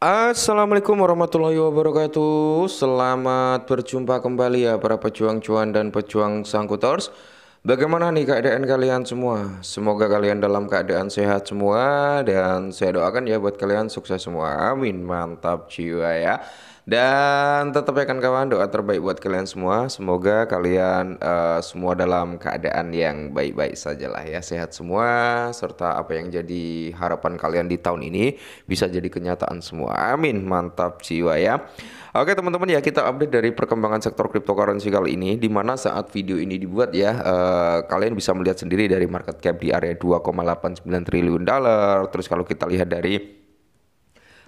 Assalamualaikum warahmatullahi wabarakatuh. Selamat berjumpa kembali ya para pejuang cuan dan pejuang sangkutors. Bagaimana nih keadaan kalian semua? Semoga kalian dalam keadaan sehat semua dan saya doakan ya buat kalian sukses semua. Amin. Mantap jiwa ya. Dan tetap ya kan kawan, doa terbaik buat kalian semua. Semoga kalian semua dalam keadaan yang baik-baik saja lah ya, sehat semua serta apa yang jadi harapan kalian di tahun ini bisa jadi kenyataan semua. Amin. Mantap jiwa ya. Oke teman-teman ya, kita update dari perkembangan sektor cryptocurrency kali ini, di mana saat video ini dibuat ya, kalian bisa melihat sendiri dari market cap di area 2,89 triliun dolar. Terus kalau kita lihat dari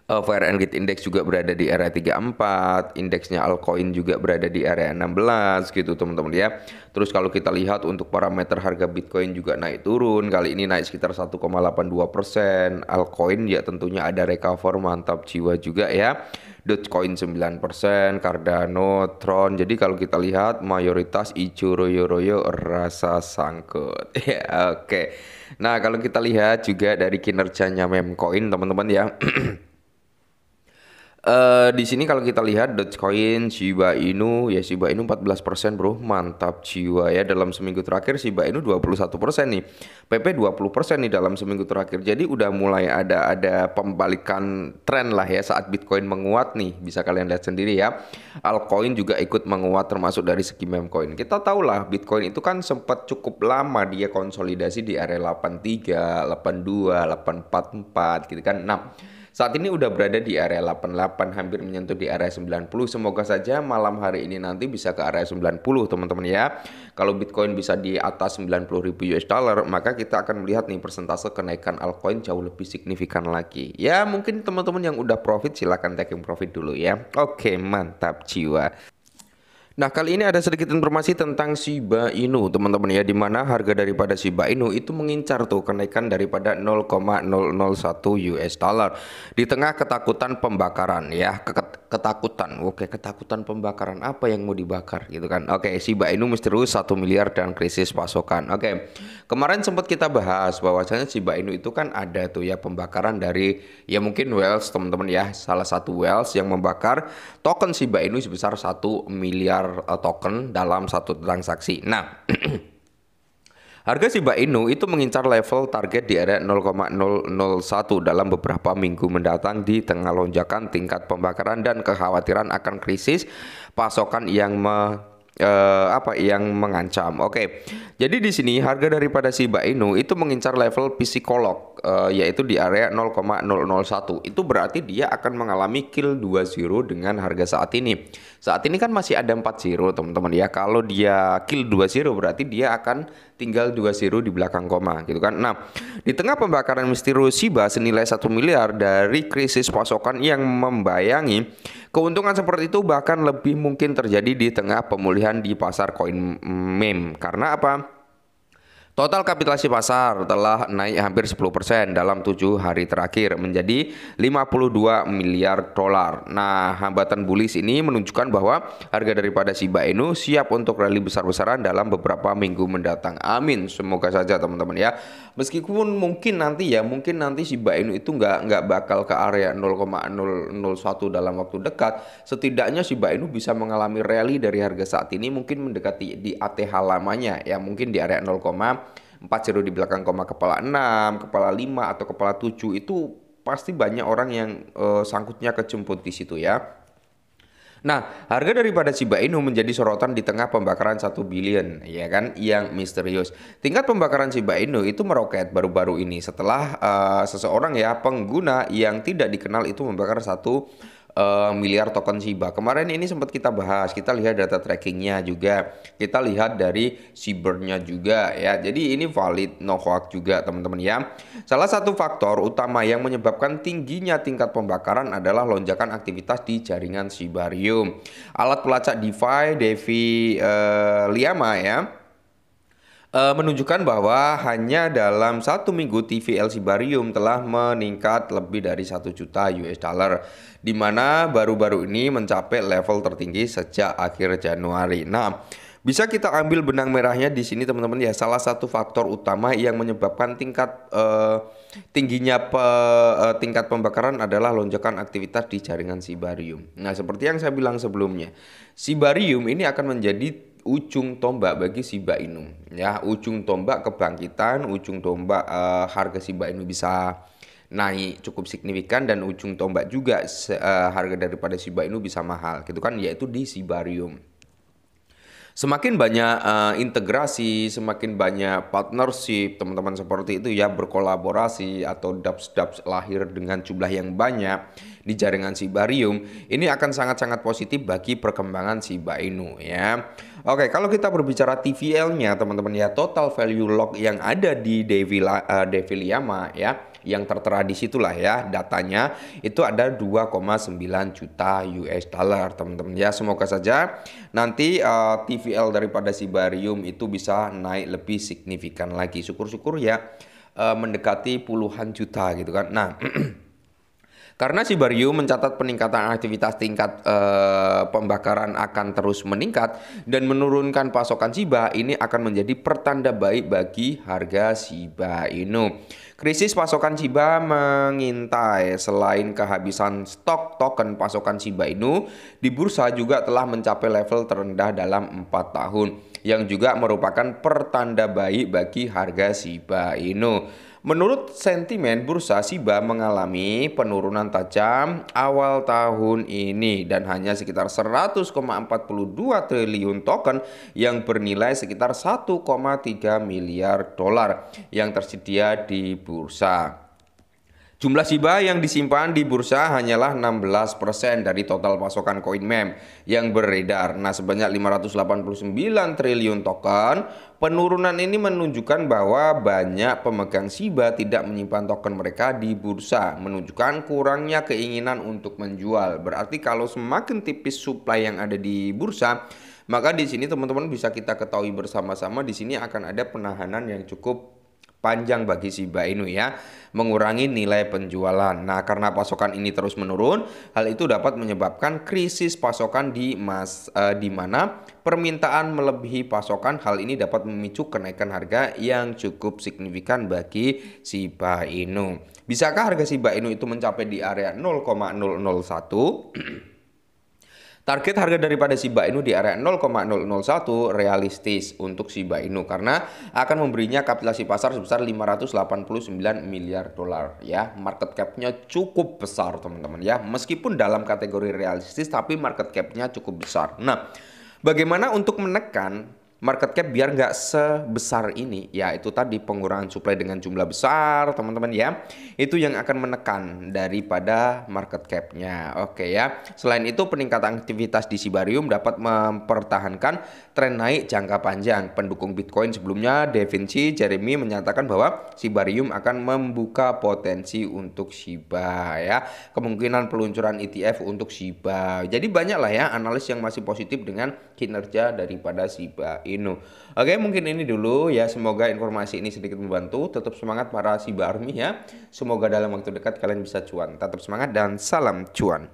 Fire and Grid Index juga berada di area 34, indeksnya altcoin juga berada di area 16 gitu teman-teman ya. Terus kalau kita lihat untuk parameter harga Bitcoin juga naik turun, kali ini naik sekitar 1,82%, altcoin ya tentunya ada recover, mantap jiwa juga ya. Dogecoin 9%, Cardano, Tron. Jadi kalau kita lihat mayoritas ijo royo-royo rasa sangkut. Ya, oke. Nah, kalau kita lihat juga dari kinerjanya meme coin teman-teman ya. Di sini kalau kita lihat Dogecoin, Shiba Inu, ya Shiba Inu 14% bro, mantap jiwa ya. Dalam seminggu terakhir Shiba Inu 21% nih, PP 20% nih dalam seminggu terakhir. Jadi udah mulai ada pembalikan tren lah ya saat Bitcoin menguat nih, bisa kalian lihat sendiri ya. Altcoin juga ikut menguat termasuk dari segi meme coin. Kita tahu lah Bitcoin itu kan sempat cukup lama dia konsolidasi di area 83, 82, 844 gitu kan. Nah, saat ini udah berada di area 88, hampir menyentuh di area 90. Semoga saja malam hari ini nanti bisa ke area 90 teman-teman ya. Kalau Bitcoin bisa di atas 90.000 US dollar, maka kita akan melihat nih persentase kenaikan altcoin jauh lebih signifikan lagi. Ya mungkin teman-teman yang udah profit silahkan taking profit dulu ya. Oke, mantap jiwa. Nah, kali ini ada sedikit informasi tentang Shiba Inu, teman-teman ya, di mana harga daripada Shiba Inu itu mengincar tuh kenaikan daripada 0,001 US dollar di tengah ketakutan pembakaran ya, ketakutan. Oke, ketakutan pembakaran apa yang mau dibakar gitu kan. Oke, Shiba Inu misterius 1 miliar dan krisis pasokan. Oke. Kemarin sempat kita bahas bahwasanya Shiba Inu itu kan ada tuh ya pembakaran dari ya mungkin whales teman-teman ya, salah satu whales yang membakar token Shiba Inu sebesar 1 miliar token dalam satu transaksi. Nah, harga Shiba Inu itu mengincar level target di area 0,001 dalam beberapa minggu mendatang di tengah lonjakan tingkat pembakaran dan kekhawatiran akan krisis pasokan yang yang mengancam. Oke. Jadi di sini harga daripada Shiba Inu itu mengincar level psikolog yaitu di area 0,001. Itu berarti dia akan mengalami kill 2-0 dengan harga saat ini. Saat ini kan masih ada 4-0 teman-teman ya. Kalau dia kill 2-0 berarti dia akan tinggal 2-0 di belakang koma gitu kan. Nah, di tengah pembakaran misterius Shiba senilai 1 miliar dari krisis pasokan yang membayangi, keuntungan seperti itu bahkan lebih mungkin terjadi di tengah pemulihan di pasar koin meme. Karena apa? Total kapitalisasi pasar telah naik hampir 10% dalam 7 hari terakhir menjadi 52 miliar dolar. Nah, hambatan bullish ini menunjukkan bahwa harga daripada Shiba Inu siap untuk rally besar-besaran dalam beberapa minggu mendatang. Amin. Semoga saja teman-teman ya. Meskipun mungkin nanti Shiba Inu itu nggak bakal ke area 0,001 dalam waktu dekat. Setidaknya Shiba Inu bisa mengalami rally dari harga saat ini mungkin mendekati di ATH lamanya ya, mungkin di area 0,40 di belakang koma kepala 6, kepala 5 atau kepala 7 itu pasti banyak orang yang sangkutnya kejemput di situ ya. Nah, harga daripada Shiba Inu menjadi sorotan di tengah pembakaran 1 billion ya kan yang misterius. Tingkat pembakaran Shiba Inu itu meroket baru-baru ini setelah seseorang ya pengguna yang tidak dikenal itu membakar 1 miliar token Shiba. Kemarin ini sempat kita bahas, kita lihat data trackingnya juga, kita lihat dari Shiba-nya juga ya. Jadi ini valid, no hoax juga teman-teman ya. Salah satu faktor utama yang menyebabkan tingginya tingkat pembakaran adalah lonjakan aktivitas di jaringan Shibarium. Alat pelacak DeFi, Devi Liama ya, menunjukkan bahwa hanya dalam 1 minggu TVL Shibarium telah meningkat lebih dari 1 juta US dollar, di mana baru-baru ini mencapai level tertinggi sejak akhir Januari. Nah, Bisa kita ambil benang merahnya di sini teman-teman ya. Salah satu faktor utama yang menyebabkan tingginya tingkat pembakaran adalah lonjakan aktivitas di jaringan Sibarium. Nah, seperti yang saya bilang sebelumnya, Sibarium ini akan menjadi ujung tombak bagi Shiba Inu ya, ujung tombak kebangkitan, ujung tombak harga Shiba Inu bisa naik cukup signifikan, dan ujung tombak juga harga daripada Shiba Inu bisa mahal gitu kan, yaitu di Sibarium. Semakin banyak integrasi, semakin banyak partnership, teman-teman seperti itu ya, berkolaborasi atau dApps lahir dengan jumlah yang banyak di jaringan Sibarium, ini akan sangat-sangat positif bagi perkembangan Shiba Inu ya. Oke, kalau kita berbicara TVL-nya teman-teman ya, total value lock yang ada di Deviliama ya, yang tertera di situlah ya datanya, itu ada 2,9 juta US dollar teman-teman ya. Semoga saja nanti TVL daripada Sibarium itu bisa naik lebih signifikan lagi, syukur-syukur ya mendekati puluhan juta gitu kan. Nah karena Sibarium mencatat peningkatan aktivitas, tingkat pembakaran akan terus meningkat dan menurunkan pasokan Shiba, ini akan menjadi pertanda baik bagi harga Shiba Inu. Krisis pasokan Shiba mengintai. Selain kehabisan stok token pasokan Shiba Inu, di bursa juga telah mencapai level terendah dalam 4 tahun, yang juga merupakan pertanda baik bagi harga Shiba Inu. Menurut sentimen bursa, Shiba mengalami penurunan tajam awal tahun ini dan hanya sekitar 100,42 triliun token yang bernilai sekitar 1,3 miliar dolar yang tersedia di bursa. Jumlah Shiba yang disimpan di bursa hanyalah 16% dari total pasokan koin meme yang beredar. Nah, sebanyak 589 triliun token. Penurunan ini menunjukkan bahwa banyak pemegang Shiba tidak menyimpan token mereka di bursa, menunjukkan kurangnya keinginan untuk menjual. Berarti kalau semakin tipis supply yang ada di bursa, maka di sini teman-teman bisa kita ketahui bersama-sama, di sini akan ada penahanan yang cukup panjang bagi Shiba Inu ya, mengurangi nilai penjualan. Nah, karena pasokan ini terus menurun, hal itu dapat menyebabkan krisis pasokan di mana permintaan melebihi pasokan. Hal ini dapat memicu kenaikan harga yang cukup signifikan bagi Shiba Inu. Bisakah harga Shiba Inu itu mencapai di area 0,001? Target harga daripada Shiba Inu di area 0,001 realistis untuk Shiba Inu karena akan memberinya kapitalisasi pasar sebesar 589 miliar dolar ya. Market cap-nya cukup besar teman-teman ya. Meskipun dalam kategori realistis tapi market cap-nya cukup besar. Nah, bagaimana untuk menekan market cap biar nggak sebesar ini? Ya itu tadi, pengurangan supply dengan jumlah besar teman-teman ya, itu yang akan menekan daripada market cap-nya. Oke ya. Selain itu, peningkatan aktivitas di Sibarium dapat mempertahankan tren naik jangka panjang. Pendukung Bitcoin sebelumnya, Da Vinci Jeremy, menyatakan bahwa Sibarium akan membuka potensi untuk Shiba ya, kemungkinan peluncuran ETF untuk Shiba. Jadi banyak lah ya analis yang masih positif dengan kinerja daripada Shiba Inu. Oke, mungkin ini dulu ya. Semoga informasi ini sedikit membantu. Tetap semangat para Shiba Army ya. Semoga dalam waktu dekat kalian bisa cuan. Tetap semangat dan salam cuan.